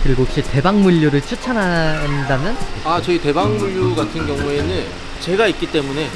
그리고 혹시 대박물류를 추천한다면? 저희 대박물류 같은 경우에는 제가 있기 때문에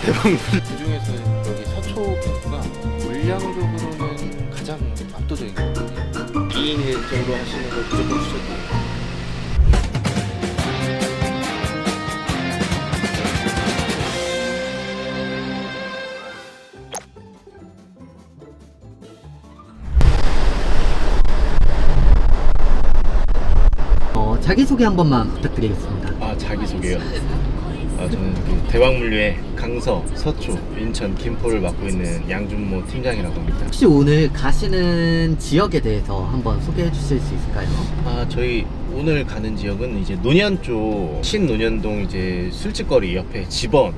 대박물류 그 중에서 여기 서초 캠프가 물량적으로는 가장 압도적인 것 같아요. 2인 1 정도 하시는 걸 무조건 추천드려요. 자기소개 한 번만 부탁드리겠습니다. 자기소개요? 저는 그 대박물류의 강서, 서초, 인천, 김포를 맡고 있는 양준모 팀장이라고 합니다. 혹시 오늘 가시는 지역에 대해서 한번 소개해 주실 수 있을까요? 저희 오늘 가는 지역은 이제 논현 쪽 신논현동 이제 술집거리 옆에 집원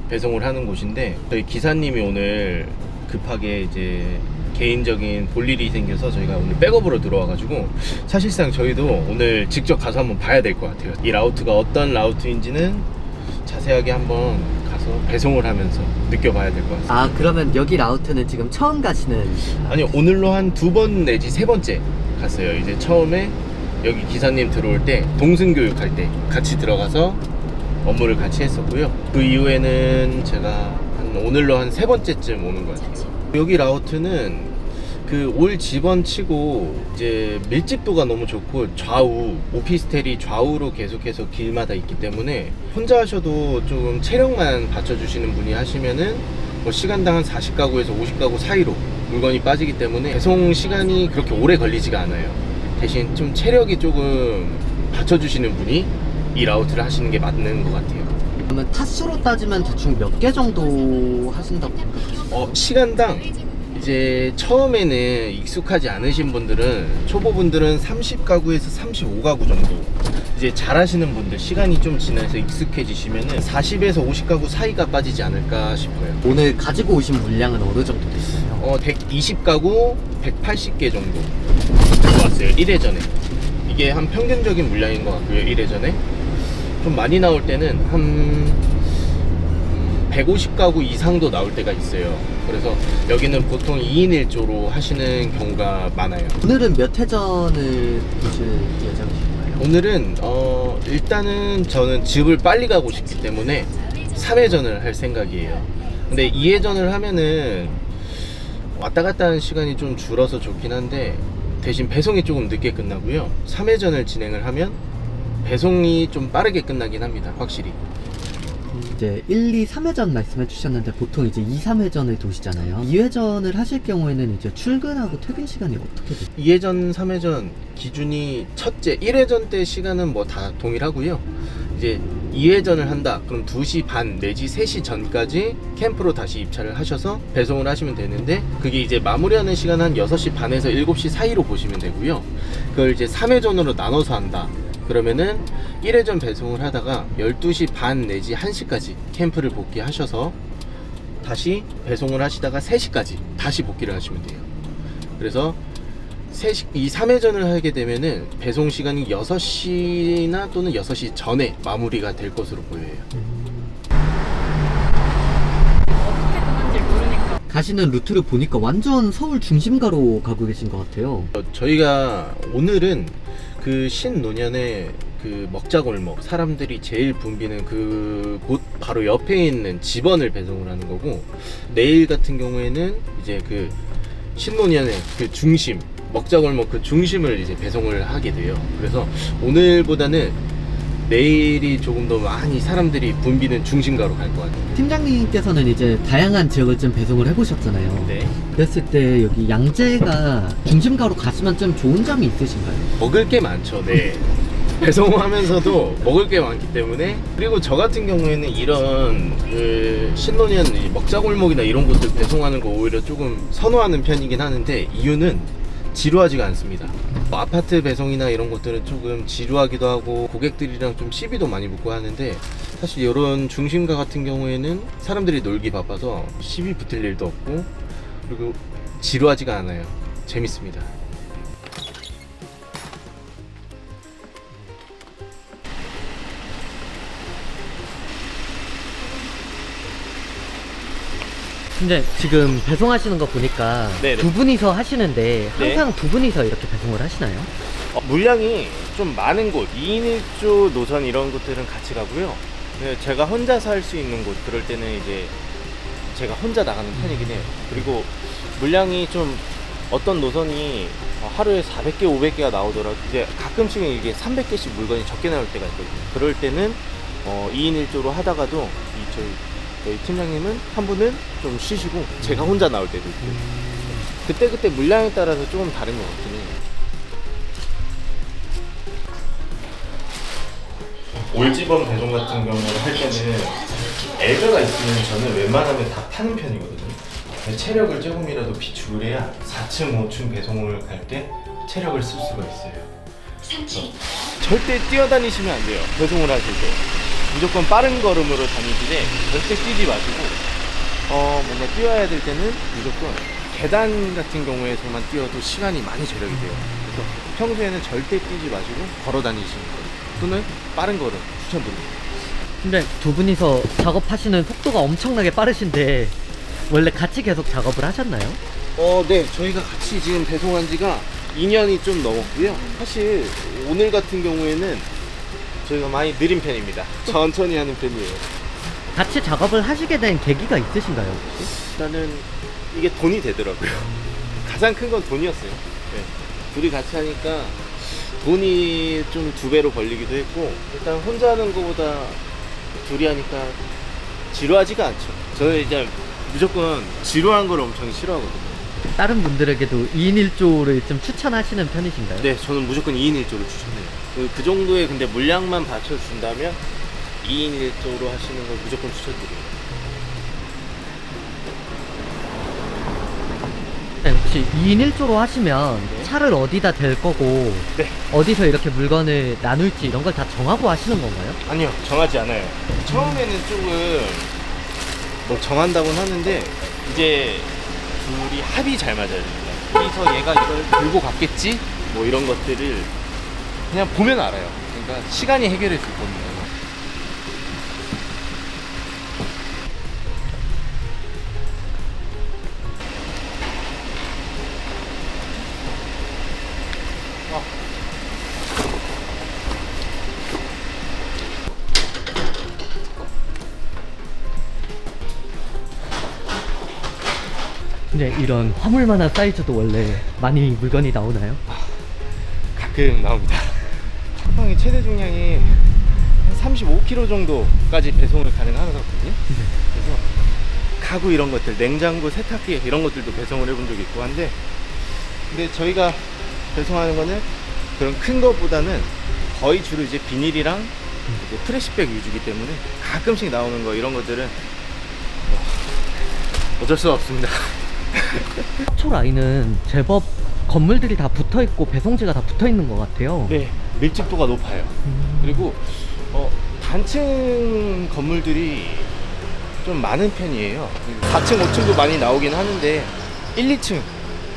배송을 하는 곳인데, 저희 기사님이 오늘 급하게 이제 개인적인 볼일이 생겨서 저희가 오늘 백업으로 들어와가지고 사실상 저희도 오늘 직접 가서 한번 봐야 될 것 같아요. 이 라우트가 어떤 라우트인지는 자세하게 한번 가서 배송을 하면서 느껴봐야 될 것 같습니다. 그러면 여기 라우트는 지금 처음 가시는? 아니요, 오늘로 한 2번 내지 3번째 갔어요. 이제 처음에 여기 기사님 들어올 때 동승교육할 때 같이 들어가서 업무를 같이 했었고요. 그 이후에는 제가 오늘로 한 3번째쯤 오는 것 같아요. 여기 라우트는 그 올 집원 치고 이제 밀집도가 너무 좋고 좌우 오피스텔이 좌우로 계속해서 길마다 있기 때문에 혼자 하셔도 조금 체력만 받쳐주시는 분이 하시면은 뭐 시간당 한 40가구에서 50가구 사이로 물건이 빠지기 때문에 배송 시간이 그렇게 오래 걸리지가 않아요. 대신 좀 체력이 조금 받쳐주시는 분이 이 라우트를 하시는 게 맞는 것 같아요. 그러면 타수로 따지면 대충 몇 개 정도 하신다고 생각하세요? 시간당 이제 처음에는 익숙하지 않으신 분들은, 초보분들은 30가구에서 35가구 정도, 이제 잘하시는 분들 시간이 좀 지나서 익숙해지시면은 40에서 50가구 사이가 빠지지 않을까 싶어요. 오늘 가지고 오신 물량은 어느 정도 되시나요? 120가구 180개 정도 들고 왔어요. 1회전에 이게 한 평균적인 물량인 것 같고요. 1회전에 좀 많이 나올 때는 한 150가구 이상도 나올 때가 있어요. 그래서 여기는 보통 2인 1조로 하시는 경우가 많아요. 오늘은 몇 회전을 보실 예정이신가요? 오늘은 일단은 저는 집을 빨리 가고 싶기 때문에 3회전을 할 생각이에요. 근데 2회전을 하면은 왔다 갔다 하는 시간이 좀 줄어서 좋긴 한데, 대신 배송이 조금 늦게 끝나고요. 3회전을 진행을 하면 배송이 좀 빠르게 끝나긴 합니다. 확실히. 이제 1, 2, 3회전 말씀해 주셨는데 보통 이제 2, 3회전을 도시잖아요. 2회전을 하실 경우에는 이제 출근하고 퇴근 시간이 어떻게 되죠? 2회전, 3회전 기준이 첫째 1회전 때 시간은 뭐 다 동일하고요. 이제 2회전을 한다 그럼 2시 반 내지 3시 전까지 캠프로 다시 입찰을 하셔서 배송을 하시면 되는데, 그게 이제 마무리하는 시간 한 6시 반에서 7시 사이로 보시면 되고요. 그걸 이제 3회전으로 나눠서 한다 그러면은 1회전 배송을 하다가 12시 반 내지 1시까지 캠프를 복귀하셔서 다시 배송을 하시다가 3시까지 다시 복귀를 하시면 돼요. 그래서 이 3회전을 하게 되면은 배송 시간이 6시나 또는 6시 전에 마무리가 될 것으로 보여요. 어떻게 가는지 모르니까. 가시는 루트를 보니까 완전 서울 중심가로 가고 계신 것 같아요. 저희가 오늘은 그 신논현의 그 먹자골목, 사람들이 제일 붐비는 그 곳 바로 옆에 있는 집원을 배송을 하는 거고, 내일 같은 경우에는 이제 그 신논현의 그 중심, 먹자골목 그 중심을 이제 배송을 하게 돼요. 그래서 오늘보다는 내일이 조금 더 많이 사람들이 붐비는 중심가로 갈 것 같아요. 팀장님께서는 이제 다양한 지역을 좀 배송을 해보셨잖아요. 네. 그랬을 때 여기 양재가 중심가로 가시면 좀 좋은 점이 있으신가요? 먹을 게 많죠. 네. 배송하면서도 먹을 게 많기 때문에, 그리고 저 같은 경우에는 이런 그 신논현 먹자골목이나 이런 곳들 배송하는 거 오히려 조금 선호하는 편이긴 하는데, 이유는 지루하지가 않습니다. 아파트 배송이나 이런 것들은 조금 지루하기도 하고 고객들이랑 좀 시비도 많이 붙고 하는데, 사실 이런 중심가 같은 경우에는 사람들이 놀기 바빠서 시비 붙을 일도 없고, 그리고 지루하지가 않아요. 재밌습니다. 근데 지금 배송하시는 거 보니까 네네. 두 분이서 하시는데 네. 항상 두 분이서 이렇게 배송을 하시나요? 물량이 좀 많은 곳, 2인 1조 노선 이런 곳들은 같이 가고요. 네, 제가 혼자서 할 수 있는 곳, 그럴 때는 이제 제가 혼자 나가는 편이긴 해요. 그리고 물량이 좀 어떤 노선이 하루에 400개, 500개가 나오더라도 이제 가끔씩은 이게 300개씩 물건이 적게 나올 때가 있거든요. 그럴 때는 2인 1조로 하다가도 저희 팀장님은 한 분은 좀 쉬시고 제가 혼자 나올 때도 있고 그때 물량에 따라서 조금 다른 것 같긴 해요. 올지번 배송 같은 경우를 할 때는 애가가 있으면 저는 웬만하면 다 타는 편이거든요. 체력을 조금이라도 비축을 해야 4층, 5층 배송을 갈 때 체력을 쓸 수가 있어요. 절대 뛰어다니시면 안 돼요. 배송을 하실 때 무조건 빠른 걸음으로 다니시되 절대 뛰지 마시고 뭔가 뛰어야 될 때는 무조건 계단 같은 경우에서만 뛰어도 시간이 많이 절약이 돼요. 그래서 평소에는 절대 뛰지 마시고 걸어 다니시는 거예요. 또는 빠른 걸음 추천드립니다. 근데 두 분이서 작업하시는 속도가 엄청나게 빠르신데 원래 같이 계속 작업을 하셨나요? 네, 저희가 같이 지금 배송한 지가 2년이 좀 넘었고요. 사실 오늘 같은 경우에는 저희가 많이 느린 편입니다. 천천히 하는 편이에요. 같이 작업을 하시게 된 계기가 있으신가요, 혹시? 일단은 이게 돈이 되더라고요. 가장 큰 건 돈이었어요. 네. 둘이 같이 하니까 돈이 좀 2배로 벌리기도 했고, 일단 혼자 하는 것보다 둘이 하니까 지루하지가 않죠. 저는 이제 무조건 지루한 걸 엄청 싫어하거든요. 다른 분들에게도 2인 1조를 좀 추천하시는 편이신가요? 네, 저는 무조건 2인 1조를 추천해요. 그 정도의 근데 물량만 받쳐준다면 2인 1조로 하시는 걸 무조건 추천드려요. 네, 혹시 2인 1조로 하시면 네. 차를 어디다 댈 거고 네. 어디서 이렇게 물건을 나눌지 이런 걸 다 정하고 하시는 건가요? 아니요, 정하지 않아요. 처음에는 조금 뭐 정한다고는 하는데 이제 둘이 합이 잘 맞아야 됩니다. 여기서 얘가 이걸 들고 갔겠지? 뭐 이런 것들을 그냥 보면 알아요. 그러니까 시간이 해결해 줄 겁니다. 근데 이런 화물만한 사이즈도 원래 많이 물건이 나오나요? 가끔 나옵니다. 쿠팡이 최대 중량이 한 35kg 정도까지 배송을 가능하거든요. 그래서 가구 이런 것들, 냉장고, 세탁기 이런 것들도 배송을 해본 적이 있고 한데, 근데 저희가 배송하는 거는 그런 큰 것보다는 거의 주로 이제 비닐이랑 이제 프레시백 위주이기 때문에 가끔씩 나오는 거 이런 것들은 어쩔 수 없습니다. 초 라인은 제법 건물들이 다 붙어 있고 배송지가 다 붙어 있는 것 같아요. 네, 밀집도가 높아요. 그리고 단층 건물들이 좀 많은 편이에요. 4층, 5층도 많이 나오긴 하는데 1, 2층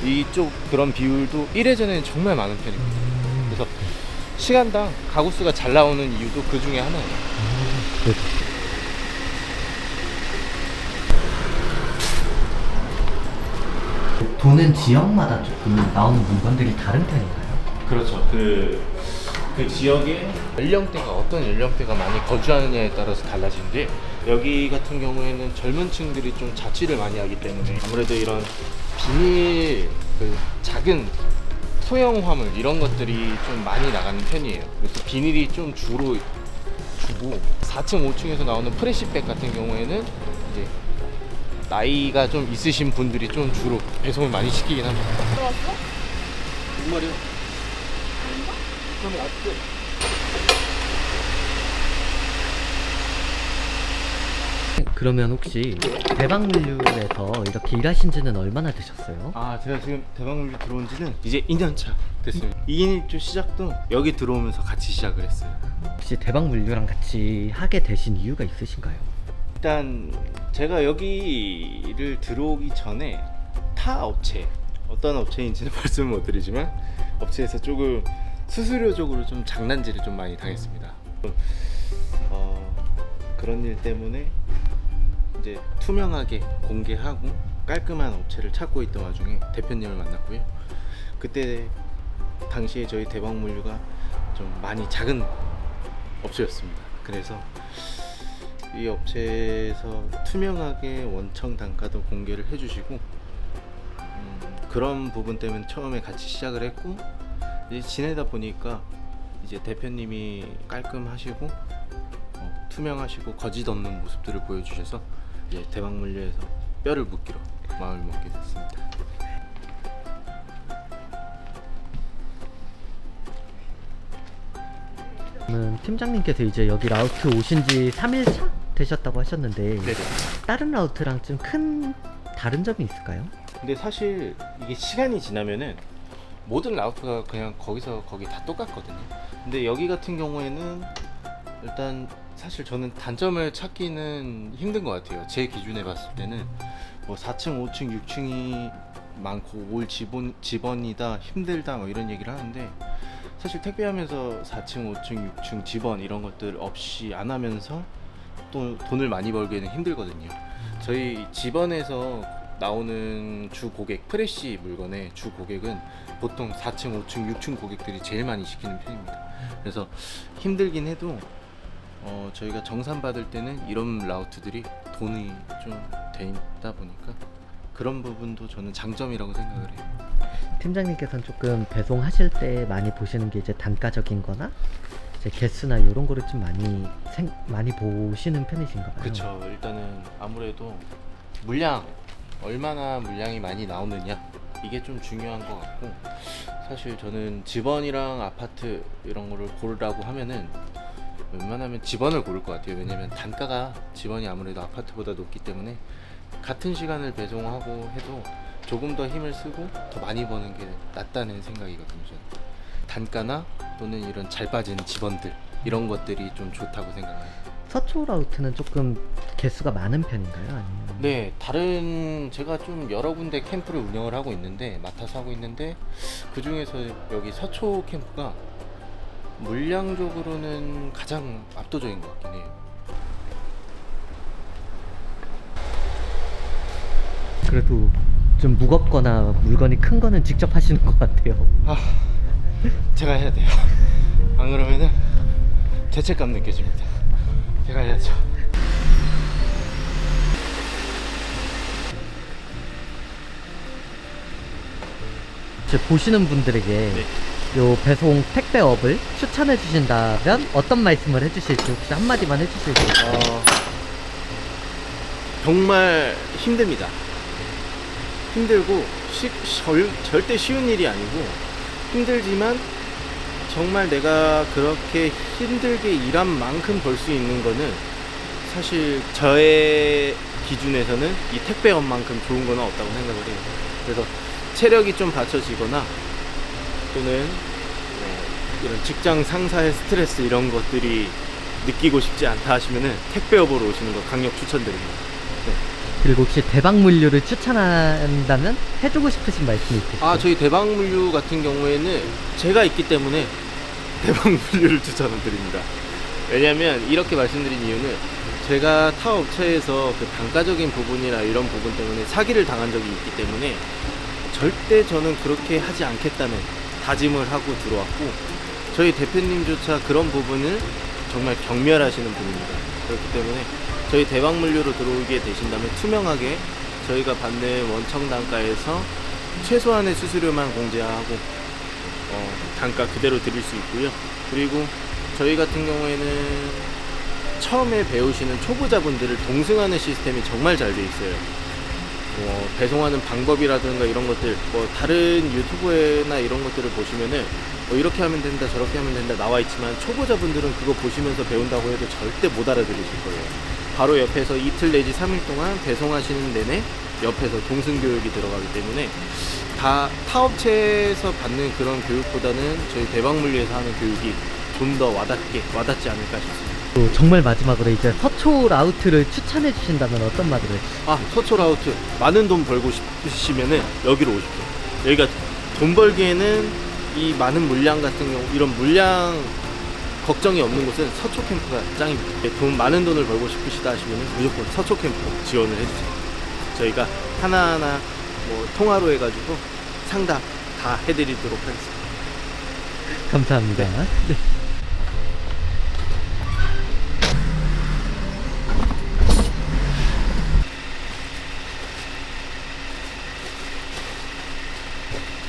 이쪽 그런 비율도 1회전에는 정말 많은 편입니다. 그래서 시간당 가구 수가 잘 나오는 이유도 그 중에 하나예요. 네. 도는 지역마다 조금 나오는 물건들이 다른 편인가요? 그렇죠. 그 지역의 연령대가 어떤 연령대가 많이 거주하느냐에 따라서 달라지는데, 여기 같은 경우에는 젊은 층들이 좀 자취를 많이 하기 때문에 아무래도 이런 비닐, 그 작은 소형 화물 이런 것들이 좀 많이 나가는 편이에요. 그래서 비닐이 좀 주로 주고, 4층, 5층에서 나오는 프레시백 같은 경우에는 이제 나이가 좀 있으신 분들이 좀 주로 배송을 많이 시키긴 합니다. 들어왔어? 무슨 말이야? 그러면 아직도 그러면 혹시 대박물류에서 이렇게 일하신 지는 얼마나 되셨어요? 제가 지금 대방물류 들어온 지는 이제 2년차 됐습니다. 2인 1조 시작도 여기 들어오면서 같이 시작을 했어요. 혹시 대박물류랑 같이 하게 되신 이유가 있으신가요? 일단 제가 여기를 들어오기 전에 타 업체, 어떤 업체인지는 말씀을 못 드리지만 업체에서 조금 수수료적으로 좀 장난질을 좀 많이 당했습니다. 그런 일 때문에 이제 투명하게 공개하고 깔끔한 업체를 찾고 있던 와중에 대표님을 만났고요. 그때 당시에 저희 대방물류가 좀 많이 작은 업체였습니다. 그래서 이 업체에서 투명하게 원청 단가도 공개를 해주시고 그런 부분 때문에 처음에 같이 시작을 했고 이제 지내다 보니까 이제 대표님이 깔끔하시고 투명하시고 거짓 없는 모습들을 보여주셔서 이제 대방물류에서 뼈를 묻기로 마음을 먹게 됐습니다. 팀장님께서 이제 여기 라우트 오신 지 3일차 되셨다고 하셨는데 네네. 다른 라우트랑 좀 큰 다른 점이 있을까요? 근데 사실 이게 시간이 지나면은 모든 라우트가 그냥 거기서 거기 다 똑같거든요. 근데 여기 같은 경우에는 일단 사실 저는 단점을 찾기는 힘든 것 같아요. 제 기준에 봤을 때는 뭐 4층, 5층, 6층이 많고 올 집원이다 힘들다 뭐 이런 얘기를 하는데 사실 택배하면서 4층, 5층, 6층 집원 이런 것들 없이 안 하면서 또 돈을 많이 벌기에는 힘들거든요. 저희 집원에서 나오는 주 고객, 프레시 물건의 주 고객은 보통 4층, 5층, 6층 고객들이 제일 많이 시키는 편입니다. 그래서 힘들긴 해도 저희가 정산 받을 때는 이런 라우트들이 돈이 좀 되다 보니까 그런 부분도 저는 장점이라고 생각을 해요. 팀장님께서는 조금 배송하실 때 많이 보시는 게 이제 단가적인 거나 이제 개수나 이런 거를 좀 많이 보시는 편이신가 봐요. 그렇죠. 일단은 아무래도 물량, 얼마나 물량이 많이 나오느냐 이게 좀 중요한 것 같고 사실 저는 집원이랑 아파트 이런 거를 고르라고 하면은 웬만하면 집원을 고를 것 같아요. 왜냐면 단가가 집원이 아무래도 아파트보다 높기 때문에 같은 시간을 배송하고 해도 조금 더 힘을 쓰고 더 많이 버는 게 낫다는 생각이거든요. 저는. 단가나 또는 이런 잘 빠지는 집원들 이런 것들이 좀 좋다고 생각해요. 서초 라우트는 조금 개수가 많은 편인가요? 아니면? 네, 다른 제가 좀 여러 군데 캠프를 운영을 하고 있는데 맡아서 하고 있는데 그 중에서 여기 서초 캠프가 물량적으로는 가장 압도적인 것 같긴 해요. 그래도 좀 무겁거나 물건이 큰 거는 직접 하시는 것 같아요. 제가 해야 돼요. 안 그러면은 죄책감 느껴집니다. 제가 해야죠. 이제 보시는 분들에게 요 배송 택배업을 추천해 주신다면 어떤 말씀을 해주실지 혹시 한마디만 해주실 수 있어요? 정말 힘듭니다. 힘들고 절대 쉬운 일이 아니고 힘들지만 정말 내가 그렇게 힘들게 일한 만큼 벌 수 있는 거는 사실 저의 기준에서는 이 택배업만큼 좋은 거는 없다고 생각을 해요. 그래서 체력이 좀 받쳐지거나 또는 이런 직장 상사의 스트레스 이런 것들이 느끼고 싶지 않다 하시면은 택배업으로 오시는 거 강력 추천드립니다. 네. 그리고 혹시 대방물류를 추천한다면 해주고 싶으신 말씀이 있으실까요? 저희 대방물류 같은 경우에는 제가 있기 때문에 대방물류를 추천을 드립니다. 왜냐면 이렇게 말씀드린 이유는 제가 타 업체에서 그 단가적인 부분이나 이런 부분 때문에 사기를 당한 적이 있기 때문에 절대 저는 그렇게 하지 않겠다는 다짐을 하고 들어왔고 저희 대표님조차 그런 부분을 정말 경멸하시는 분입니다. 그렇기 때문에 저희 대방물류로 들어오게 되신다면 투명하게 저희가 받는 원청 단가에서 최소한의 수수료만 공제하고 단가 그대로 드릴 수 있고요. 그리고 저희 같은 경우에는 처음에 배우시는 초보자분들을 동승하는 시스템이 정말 잘 돼 있어요. 배송하는 방법이라든가 이런 것들 다른 유튜브나 이런 것들을 보시면은 이렇게 하면 된다 저렇게 하면 된다 나와 있지만 초보자분들은 그거 보시면서 배운다고 해도 절대 못 알아들으실 거예요. 바로 옆에서 이틀 내지 3일 동안 배송하시는 내내 옆에서 동승교육이 들어가기 때문에 다 타업체에서 받는 그런 교육보다는 저희 대방물류에서 하는 교육이 좀 더 와닿지 않을까 싶습니다. 또 정말 마지막으로 이제 서초 라우트를 추천해 주신다면 어떤 말을 해주실까요? 서초 라우트 많은 돈 벌고 싶으시면은 여기로 오십시오. 여기가 돈 벌기에는 이 많은 물량 같은 경우 이런 물량 걱정이 없는 곳은 서초 캠프가 짱입니다. 많은 돈을 벌고 싶으시다 하시면은 무조건 서초 캠프 지원을 해주세요. 저희가 하나하나 통화로 해가지고 상담 다 해드리도록 하겠습니다. 감사합니다. 네.